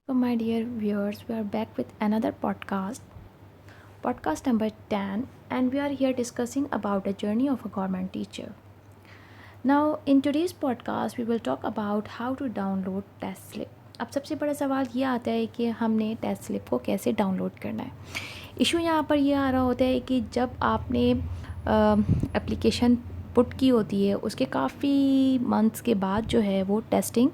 So, my dear viewers, we are back with another podcast number 10, and we are here discussing about the journey of a government teacher. Now, in today's podcast, we will talk about how to download test slip. अब सबसे बड़ा सवाल ये आता है कि हमने test slip को कैसे डाउनलोड करना है. इशू यहाँ पर ये आ रहा होता है कि जब आपने एप्लीकेशन पुट की होती है उसके काफ़ी मंथ्स के बाद जो है वो टेस्टिंग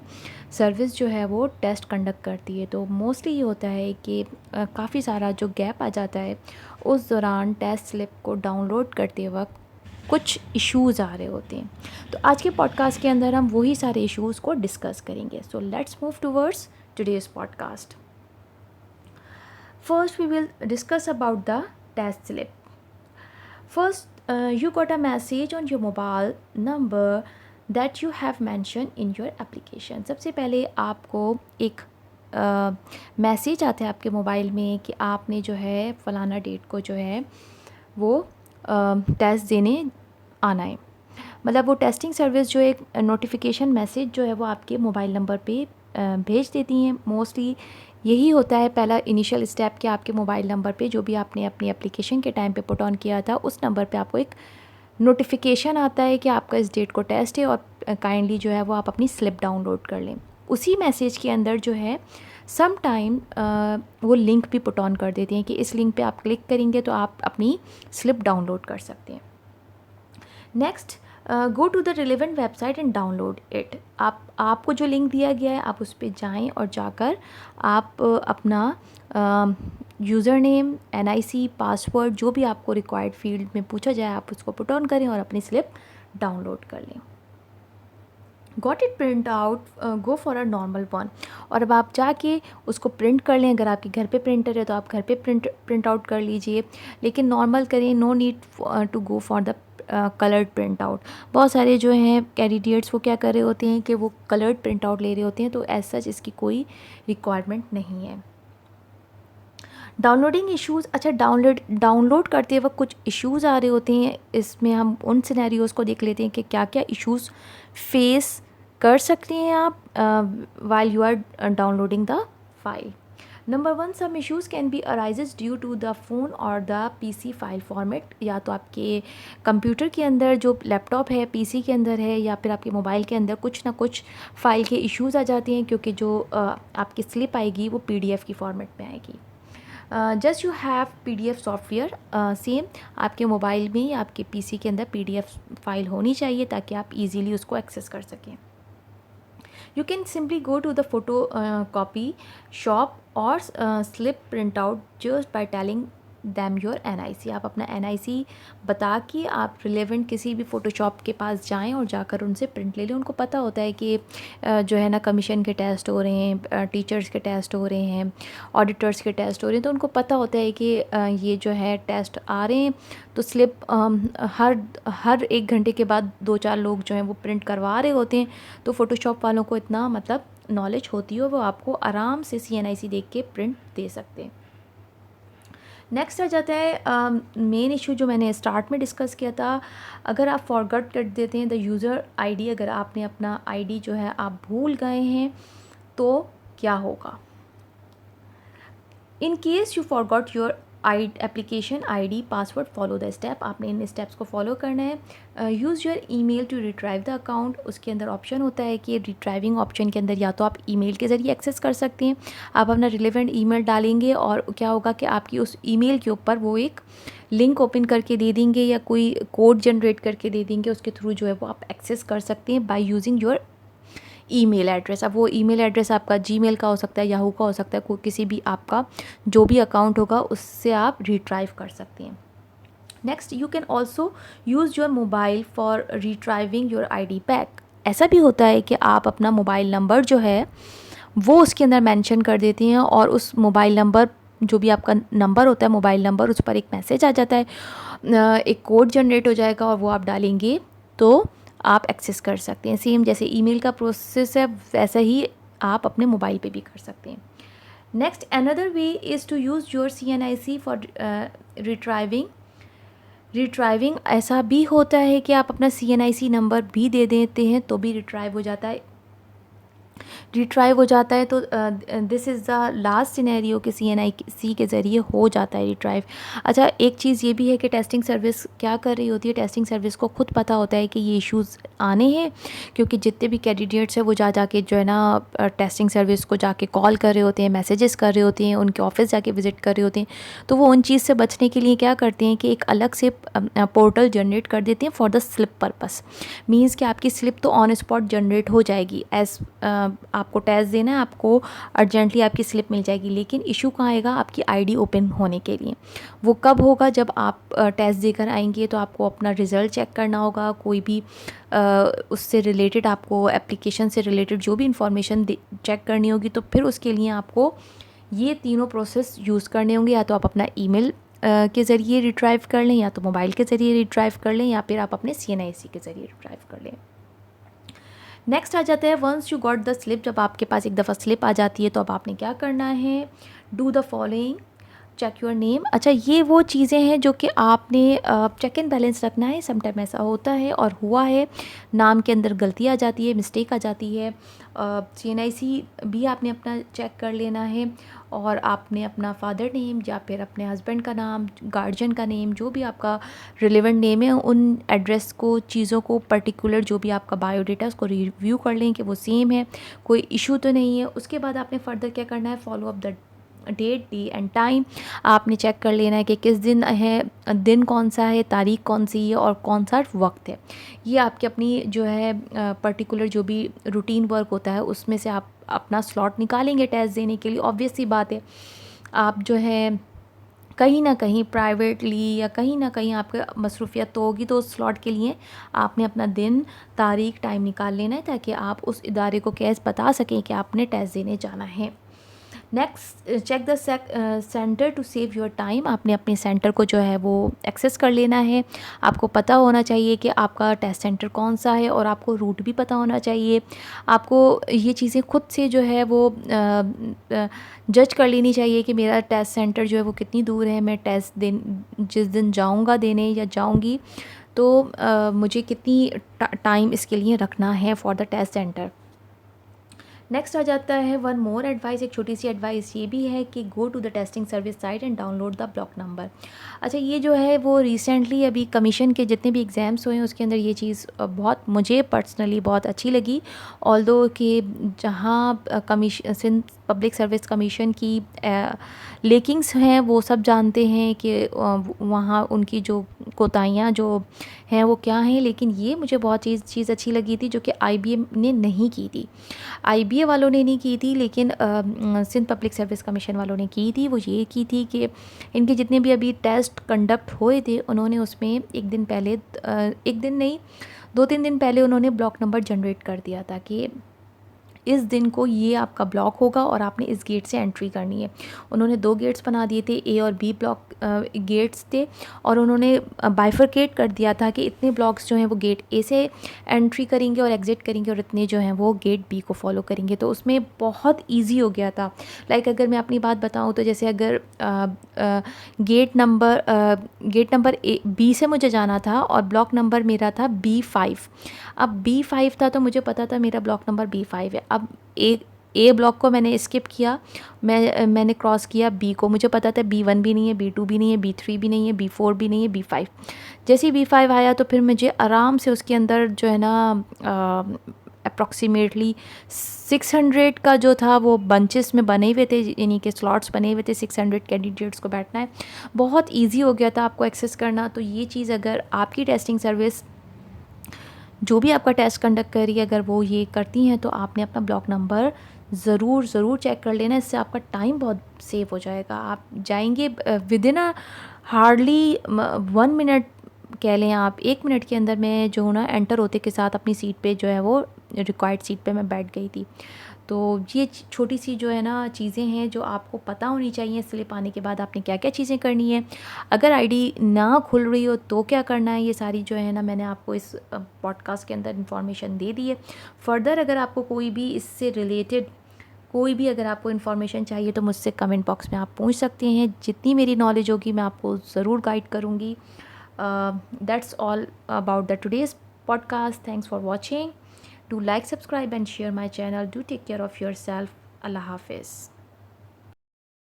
सर्विस जो है वो टेस्ट कंडक्ट करती है. तो मोस्टली ये होता है कि काफ़ी सारा जो गैप आ जाता है उस दौरान टेस्ट स्लिप को डाउनलोड करते वक्त कुछ इश्यूज़ आ रहे होते हैं. तो आज के पॉडकास्ट के अंदर हम वही सारे इश्यूज़ को डिस्कस करेंगे. So let's move towards today's podcast. First, we will discuss about the test slip. First, you got a message on your mobile number that you have mentioned in your application. सबसे पहले आपको एक message आता है आपके mobile में कि आपने जो है फ़लाना डेट को जो है वो टेस्ट देने आना है. मतलब वो टेस्टिंग सर्विस जो एक नोटिफिकेशन मैसेज जो है वो आपके मोबाइल नंबर पे भेज देती हैं. मोस्टली यही होता है पहला इनिशियल स्टेप कि आपके मोबाइल नंबर पे जो भी आपने अपनी एप्लीकेशन के टाइम पे पुट ऑन किया था उस नंबर पे आपको एक नोटिफिकेशन आता है कि आपका इस डेट को टेस्ट है और काइंडली जो है वो आप अपनी स्लिप डाउनलोड कर लें. उसी मैसेज के अंदर जो है सम टाइम वो लिंक भी पुट ऑन कर देते हैं कि इस लिंक पे आप क्लिक करेंगे तो आप अपनी स्लिप डाउनलोड कर सकते हैं. Next, go to the relevant website and download it. आपको जो लिंक दिया गया है आप उस पर जाएँ और जाकर आप अपना यूज़र नेम, NIC, पासवर्ड जो भी आपको रिक्वायर्ड फील्ड में पूछा जाए आप उसको पुट ऑन करें और अपनी स्लिप डाउनलोड कर लें. Got it print out, go for a normal one. और अब आप जाके उसको प्रिंट कर लें. अगर आपके घर पे प्रिंटर है तो आप घर पे प्रिंट आउट कर लीजिए, लेकिन नॉर्मल करें. No need to go for the coloured print out. बहुत सारे जो हैं कैंडिडेट्स वो क्या कर रहे होते हैं कि वो कलर्ड प्रिंट आउट ले रहे होते हैं, तो एज सच इसकी कोई रिक्वायरमेंट नहीं है. Downloading issues. अच्छा, डाउनलोड करते वक्त कुछ इश्यूज़ आ रहे होते हैं. इसमें हम उन सिनेरियोज़ को देख लेते हैं कि क्या क्या इश्यूज़ फेस कर सकते हैं आप while you are downloading the file. Number 1, some issues can be arises due to the phone और द PC फाइल फॉर्मेट. या तो आपके कंप्यूटर के अंदर जो लैपटॉप है, PC के अंदर है, या फिर आपके मोबाइल के अंदर कुछ ना कुछ फ़ाइल के इश्यूज़ आ जाते हैं क्योंकि जो आपकी स्लिप आएगी वो PDF की फॉर्मेट में आएगी. Just you have PDF software. Same आपके मोबाइल में या आपके PC के अंदर PDF फाइल होनी चाहिए ताकि आप इजीली उसको एक्सेस कर सकें. You can simply go to the photocopy shop or slip printout just by telling them your NIC. आप अपना NIC बता के आप रिलेवेंट किसी भी फ़ोटोशॉप के पास जाएं और जाकर उनसे प्रिंट ले लें. उनको पता होता है कि जो है ना कमीशन के टेस्ट हो रहे हैं, टीचर्स के टेस्ट हो रहे हैं, ऑडिटर्स के टेस्ट हो रहे हैं, तो उनको पता होता है कि ये जो है टेस्ट आ रहे हैं. तो स्लिप हर 1 घंटे के बाद 2-4 लोग जो हैं वो प्रिंट करवा रहे होते हैं. तो फ़ोटोशॉप वालों को इतना मतलब नॉलेज होती है, वो आपको आराम से CNIC देख के प्रिंट दे सकते हैं. नेक्स्ट आ जाता है मेन इशू जो मैंने स्टार्ट में डिस्कस किया था. अगर आप फॉरगॉट कर देते हैं द यूज़र ID, अगर आपने अपना ID जो है आप भूल गए हैं तो क्या होगा. In case you forgot your application ID, password, follow the step. आपने इन स्टेप्स को फॉलो करना है. Use your email to retrieve the account. उसके अंदर ऑप्शन होता है कि रिट्राइविंग ऑप्शन के अंदर या तो आप ईमेल के ज़रिए एक्सेस कर सकते हैं. आप अपना रिलेवेंट ईमेल डालेंगे और क्या होगा कि आपकी उस ईमेल के ऊपर वो एक लिंक ओपन करके दे देंगे या कोई कोड जनरेट करके दे देंगे. उसके थ्रू जो है वो आप एक्सेस कर सकते हैं by using your email address. अब वो ईमेल एड्रेस आपका जीमेल का हो सकता है, याहू का हो सकता है, कोई किसी भी आपका जो भी अकाउंट होगा उससे आप रिट्राइव कर सकते हैं. Next, you can also use your mobile for retrieving your ID back. ऐसा भी होता है कि आप अपना मोबाइल नंबर जो है वो उसके अंदर मेंशन कर देते हैं और उस मोबाइल नंबर जो भी आपका नंबर होता है मोबाइल नंबर, उस पर एक मैसेज आ जाता है, एक कोड जनरेट हो जाएगा और वो आप डालेंगे तो आप एक्सेस कर सकते हैं. सेम जैसे ईमेल का प्रोसेस है वैसा ही आप अपने मोबाइल पे भी कर सकते हैं. Next, another way is to use your CNIC for retrieving. ऐसा भी होता है कि आप अपना CNIC नंबर भी दे देते हैं तो भी रिट्राइव हो जाता है. रिट्राइव हो जाता है तो this is the last scenario कि CNIC के ज़रिए हो जाता है रिट्राइव। अच्छा, एक चीज़ ये भी है कि टेस्टिंग सर्विस क्या कर रही होती है, टेस्टिंग सर्विस को खुद पता होता है कि ये इश्यूज़ आने हैं, क्योंकि जितने भी कैंडिडेट्स हैं वो जाके जो है ना टेस्टिंग सर्विस को जाके कॉल कर रहे होते हैं, मैसेजेस कर रहे होते हैं, उनके ऑफिस जाके विज़िट कर रहे होते हैं। तो वो उन चीज़ से बचने के लिए क्या करते हैं कि एक अलग से पोर्टल जनरेट कर देते हैं for the slip purpose. Means कि आपकी स्लिप तो ऑन स्पॉट जनरेट हो जाएगी, एज आपको टेस्ट देना है, आपको अर्जेंटली आपकी स्लिप मिल जाएगी। लेकिन इशू कहाँ आएगा, आपकी आईडी ओपन होने के लिए। वो कब होगा, जब आप टेस्ट देकर आएंगे तो आपको अपना रिज़ल्ट चेक करना होगा, कोई भी उससे रिलेटेड आपको एप्लीकेशन से रिलेटेड जो भी इंफॉर्मेशन चेक करनी होगी, तो फिर उसके लिए आपको ये तीनों प्रोसेस यूज़ करने होंगे। या तो आप अपना ईमेल के ज़रिए रिट्राइव कर लें, या तो मोबाइल के ज़रिए रिट्राइव कर लें, या फिर आप अपने CNIC के ज़रिए रिट्राइव कर लें। नेक्स्ट आ जाता है once you got the slip. जब आपके पास एक दफ़ा स्लिप आ जाती है तो अब आपने क्या करना है, do the following, check your name. अच्छा, ये वो चीज़ें हैं जो कि आपने चेक इन बैलेंस रखना है। समटाइम ऐसा होता है और हुआ है, नाम के अंदर गलती आ जाती है, मिस्टेक आ जाती है। CNIC भी आपने अपना चेक कर लेना है, और आपने अपना फादर नेम या फिर अपने हस्बैंड का नाम, गार्जियन का नेम, जो भी आपका रिलेवेंट नेम है, उन एड्रेस को, चीज़ों को पर्टिकुलर जो भी आपका बायोडेटा उसको रिव्यू कर लें कि वो सेम है, कोई इशू तो नहीं है। उसके बाद आपने फ़र्दर क्या करना है, follow up the date, day and time. आपने चेक कर लेना है कि किस दिन है, दिन कौन सा है, तारीख कौन सी है और कौन सा वक्त है। ये आपकी अपनी जो है पर्टिकुलर जो भी रूटीन वर्क होता है उसमें से आप अपना स्लॉट निकालेंगे टेस्ट देने के लिए। ऑब्वियस सी बात है, आप जो है कहीं ना कहीं प्राइवेटली या कहीं ना कहीं आपके मसरूफियत तो होगी, तो उस स्लॉट के लिए आपने अपना दिन, तारीख, टाइम निकाल लेना है, ताकि आप उस इदारे को कैसे बता सकें कि आपने टेस्ट देने जाना है। Next, check the centre to save your time. आपने अपने सेंटर को जो है वो एक्सेस कर लेना है। आपको पता होना चाहिए कि आपका टेस्ट सेंटर कौन सा है, और आपको रूट भी पता होना चाहिए। आपको ये चीज़ें खुद से जो है वो जज कर लेनी चाहिए कि मेरा टेस्ट सेंटर जो है वो कितनी दूर है, मैं टेस्ट जिस दिन जाऊंगा देने या जाऊंगी, तो मुझे कितनी टाइम इसके लिए रखना है for the test centre. Next आ जाता है वन मोर एडवाइस। एक छोटी सी एडवाइस ये भी है कि go to the testing service site and download the block number. अच्छा, ये जो है वो रिसेंटली अभी कमीशन के जितने भी एग्ज़ाम्स हुए हैं उसके अंदर ये चीज़ बहुत मुझे पर्सनली बहुत अच्छी लगी। ऑल्दो कि जहाँ commission, Sindh public service commission की लेकिंग्स हैं वो सब जानते हैं कि वहाँ उनकी जो कोताहियाँ जो हैं वो क्या हैं, लेकिन ये मुझे बहुत चीज़ अच्छी लगी थी जो कि IBA ने नहीं की थी। IBA वालों ने नहीं की थी, लेकिन सिंध पब्लिक सर्विस कमीशन वालों ने की थी। वो ये की थी कि इनके जितने भी अभी टेस्ट कंडक्ट हुए थे, उन्होंने उसमें एक दिन पहले, एक दिन नहीं 2-3 दिन पहले उन्होंने ब्लॉक नंबर जनरेट कर दिया था कि इस दिन को ये आपका ब्लॉक होगा और आपने इस गेट से एंट्री करनी है। उन्होंने 2 गेट्स बना दिए थे, A और B ब्लॉक गेट्स थे, और उन्होंने बाइफरकेट कर दिया था कि इतने ब्लॉक्स जो हैं वो गेट A से एंट्री करेंगे और एग्ज़िट करेंगे, और इतने जो हैं वो गेट B को फॉलो करेंगे। तो उसमें बहुत ईजी हो गया था। लाइक अगर मैं अपनी बात बताऊँ तो जैसे अगर गेट नंबर B से मुझे जाना था और ब्लॉक नंबर मेरा था B5। अब B5 था तो मुझे पता था मेरा ब्लॉक नंबर B5 है। अब ए ब्लॉक को मैंने स्किप किया, मैंने क्रॉस किया B को। मुझे पता था B1 भी नहीं है, B2 भी नहीं है, B3 भी नहीं है, B4 भी नहीं है, B5। जैसे ही B5 आया तो फिर मुझे आराम से उसके अंदर जो है ना अप्रॉक्सीमेटली 600 का जो था वो बंचेस में बने हुए थे, यानी कि स्लॉट्स बने हुए थे, 600 कैंडिडेट्स को बैठना है। बहुत ईजी हो गया था आपको एक्सेस करना। तो ये चीज़ अगर आपकी टेस्टिंग सर्विस जो भी आपका टेस्ट कंडक्ट कर रही है अगर वो ये करती हैं, तो आपने अपना ब्लॉक नंबर ज़रूर चेक कर लेना। इससे आपका टाइम बहुत सेव हो जाएगा। आप जाएंगे विदिन हार्डली 1 मिनट कह लें आप, 1 मिनट के अंदर मैं जो ना एंटर होते के साथ अपनी सीट पे जो है वो रिक्वायर्ड सीट पे मैं बैठ गई थी। तो ये छोटी सी जो है ना चीज़ें हैं जो आपको पता होनी चाहिए। स्लिप आने के बाद आपने क्या क्या चीज़ें करनी है, अगर आईडी ना खुल रही हो तो क्या करना है, ये सारी जो है ना मैंने आपको इस पॉडकास्ट के अंदर इन्फॉर्मेशन दे दी है। फर्दर अगर आपको कोई भी इससे रिलेटेड कोई भी अगर आपको इन्फॉर्मेशन चाहिए तो मुझसे कमेंट बॉक्स में आप पूछ सकते हैं। जितनी मेरी नॉलेज होगी मैं आपको ज़रूर गाइड करूँगी। That's all about the today's podcast. Thanks for watching. Do like, subscribe and share my channel. Do take care of yourself. Allah Hafiz.